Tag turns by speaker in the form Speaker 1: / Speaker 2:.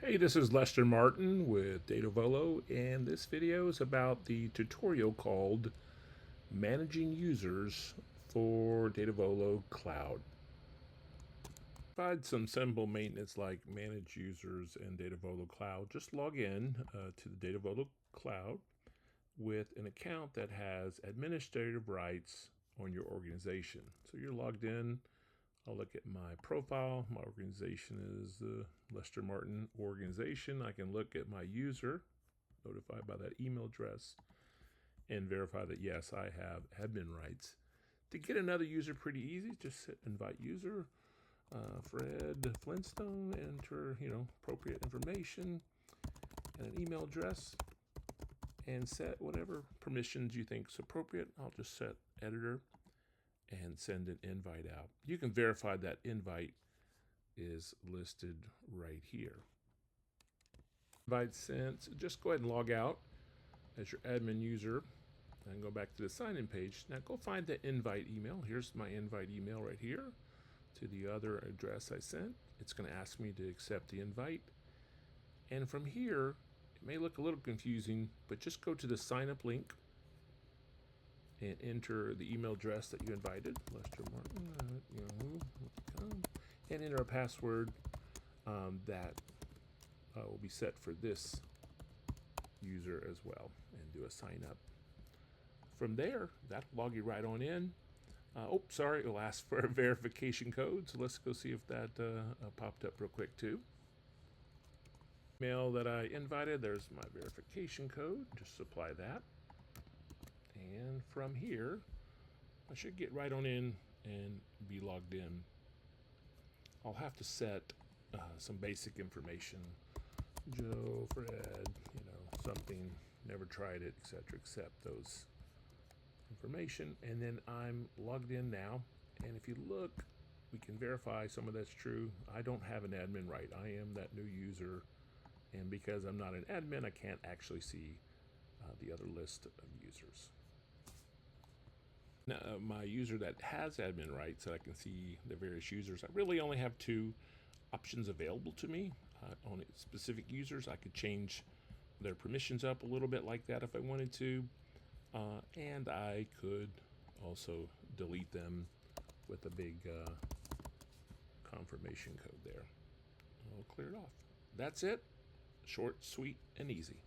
Speaker 1: Hey, this is Lester Martin with Datavolo, and this video is about the tutorial called Managing Users for Datavolo Cloud. Provide some simple maintenance like manage users in Datavolo Cloud. Just log in to the Datavolo Cloud with an account that has administrative rights on your organization. So you're logged in. I'll look at my profile. My organization is the Lester Martin organization. I can look at my user, notified by that email address, and verify that yes, I have admin rights. To get another user, pretty easy. Just hit invite user, Fred Flintstone, enter appropriate information and an email address, and set whatever permissions you think is appropriate. I'll just set editor and send an invite out. You can verify that invite is listed right here. Invite sent. So just go ahead and log out as your admin user and go back to the sign-in page. Now go find the invite email. Here's my invite email right here to the other address I sent. It's going to ask me to accept the invite. And from here, it may look a little confusing, but just go to the sign up link and enter the email address that you invited, Lester Martin, Yahoo.com, and enter a password that will be set for this user as well, and do a sign up. From there, that'll log you right on in. It'll ask for a verification code, so let's go see if that popped up real quick too. Email that I invited, there's my verification code, just supply that. And from here, I should get right on in and be logged in. I'll have to set some basic information. Joe, Fred, something, never tried it, etc. Accept those information. And then I'm logged in now. And if you look, we can verify some of that's true. I don't have an admin right. I am that new user. And because I'm not an admin, I can't actually see the other list of users. Now, my user that has admin rights, that I can see the various users, I really only have two options available to me. On specific users, I could change their permissions up a little bit like that if I wanted to. And I could also delete them with a big confirmation code there. I'll clear it off. That's it. Short, sweet, and easy.